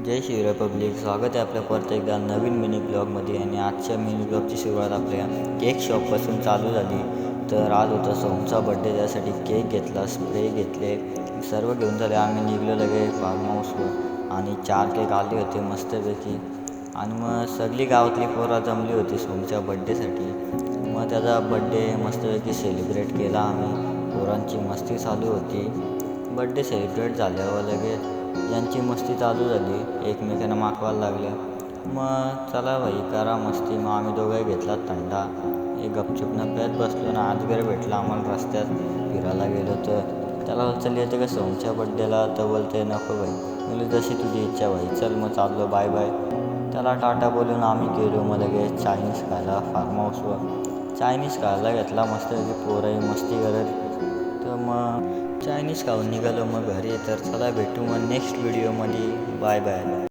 जय Shri Republic. स्वागत आहे आपल्या परत एकदा नवीन मिनी ब्लॉगमध्ये. आणि आजच्या मिनी ब्लॉगची सुरुवात आपल्या केक शॉपपासून चालू झाली. तर आज होता सोमचा बड्डे, त्यासाठी केक घेतला, स्प्रे घेतले, सर्व घेऊन झाले. आम्ही निघलो लगे फार्म हाऊसवर आणि 4 केक आले होते मस्तपैकी. आणि मग सगळी गावातली पोरं जमली होती सोमच्या बड्डेसाठी. मग त्याचा बड्डे मस्तपैकी सेलिब्रेट केला आम्ही. पोरांची मस्ती चालू होती. बड्डे सेलिब्रेट झाल्यावर लगेच यांची मस्ती चालू झाली, एकमेकांना माखवायला लागल्या. मग चला भाई करा मस्ती. मग आम्ही दोघंही घेतला थंडा, एक गपचूपनं प्यात बसलो. ना आजगर भेटला आम्हाला रस्त्यात, फिरायला गेलो. तर त्याला चल येते का सोमच्या बड्डेला? तर बोलते नको भाई. म्हणजे जशी तुझी इच्छा भाई, चल मग चाललो, बाय बाय. त्याला टाटा बोलून आम्ही गेलो मग लगेच चायनीज खायला फार्म हाऊसवर. चायनीज खायला घेतला मस्त, पोरंही मस्ती करत. तर मग चायनीज खाऊन निघालो मग घरी. तर चला भेटू मग नेक्स्ट व्हिडिओमध्ये. Bye bye.